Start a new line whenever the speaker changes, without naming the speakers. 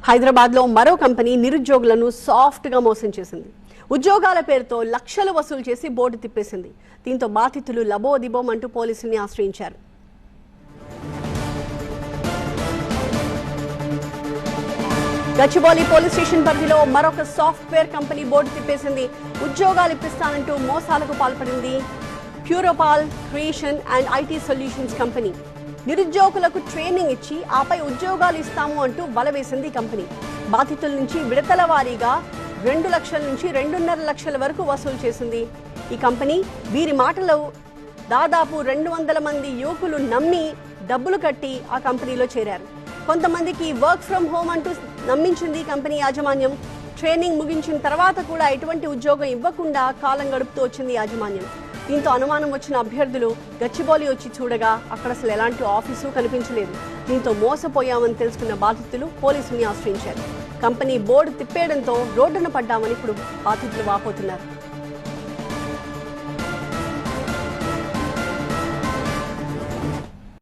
హైదరాబాద్లో మరో కంపెనీ నిరుద్యోగులను సాఫ్ట్గా మోసం చేసింది. ఉద్యోగాల పేరుతో లక్షలు వసూలు చేసి బోర్డు తిప్పేసింది. దీంతో బాధితులు లబోదిబోమంటూ పోలీసుల్ని ఆశ్రయించారు. గచ్చిబౌలి పోలీస్ స్టేషన్ పరిధిలో మరొక సాఫ్ట్వేర్ కంపెనీ బోర్డు తిప్పేసింది. ఉద్యోగాలు ఇప్పిస్తానంటూ మోసాలకు పాల్పడింది Puropal creation and IT solutions company. నిరుద్యోగులకు ట్రైనింగ్ ఇచ్చి ఆపై ఉద్యోగాలు ఇస్తాము అంటూ వలవేసింది కంపెనీ. బాధితుల నుంచి విడతల వారీగా 2 లక్షల నుంచి 2.5 లక్షల వరకు వసూలు చేసింది ఈ కంపెనీ. వీరి మాటలు దాదాపు 200 మంది యువకులు నమ్మి డబ్బులు కట్టి ఆ కంపెనీలో చేరారు. కొంతమందికి వర్క్ ఫ్రమ్ హోమ్ అంటూ నమ్మించింది కంపెనీ యాజమాన్యం. ట్రైనింగ్ ముగించిన తర్వాత కూడా ఎటువంటి ఉద్యోగం ఇవ్వకుండా కాలం గడుపుతూ వచ్చింది యాజమాన్యం. దీంతో అనుమానం వచ్చిన అభ్యర్థులు గచ్చిబౌలి వచ్చి చూడగా అక్కడ అసలు ఎలాంటి ఆఫీసు కనిపించలేదు. దీంతో మోసపోయామని తెలుసుకున్న బాధితులు పోలీసుల్ని ఆశ్రయించారు. కంపెనీ బోర్డు తిప్పేయడంతో రోడ్డున పడ్డామని ఇప్పుడు బాధితులు వాపోతున్నారు.